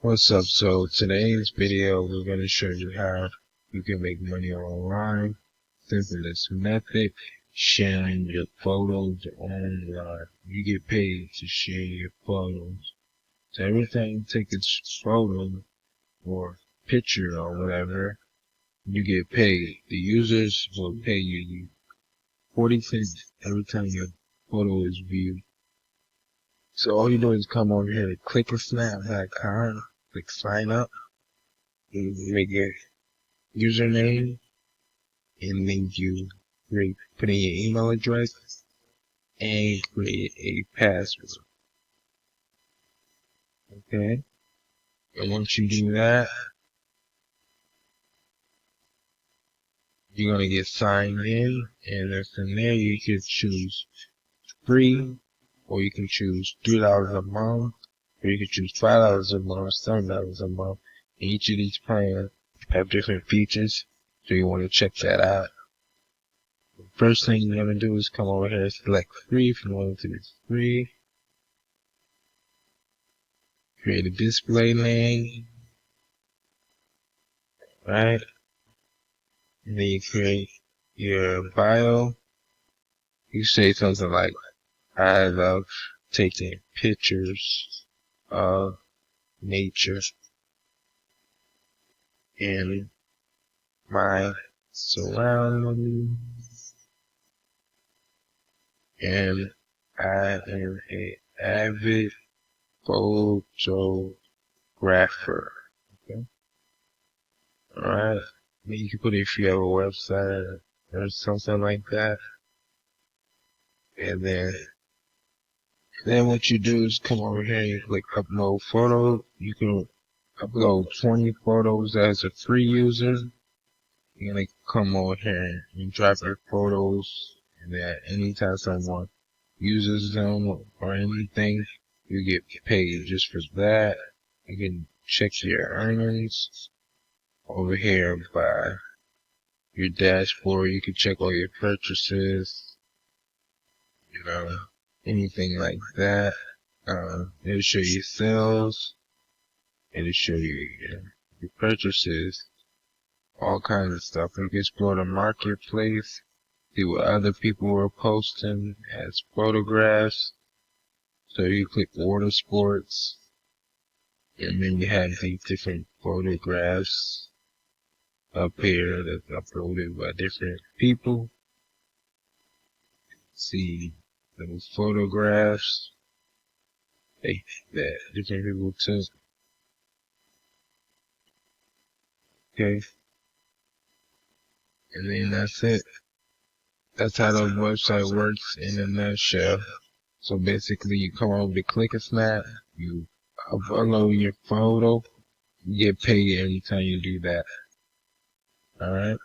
What's up? So today's video we're going to show you how you can make money online. Simplest method, sharing your photos online. You get paid to share your photos. So every time you take a photo or picture or whatever, you get paid. The users will pay you 40 cents every time your photo is viewed. So all you do is come over here, click a snap.com, click sign up, and make your username, and then you put in your email address and create a password. Okay? And once you do that, you're gonna get signed in, and then from there you can choose free, or you can choose $3 a month, or you can choose $5 a month, $7 a month. And each of these plans have different features, so you want to check that out. First thing you're gonna do is come over here and select free if you want to do free. Create a display name, right? And then you create your bio. You say something like, I love taking pictures of nature in my surroundings, and I am an avid photographer. Okay? Alright? You can put it if you have a website or something like that. And then what you do is come over here and you click upload photo. You can upload 20 photos as a free user. You're gonna come over here and drop your photos, and then anytime someone uses them or anything, you get paid just for that. You can check your earnings over here by your dashboard. You can check all your purchases, anything like that. It'll show you sales. It'll show you your purchases, all kinds of stuff. You can explore the marketplace, see what other people were posting as photographs. So you click water sports, and then you have these different photographs up here that's uploaded by different people. See those photographs that different people took. Okay. And then that's it. That's how the website works in a nutshell. So basically you come over to Click a Snap, you upload your photo, you get paid every time you do that. Alright?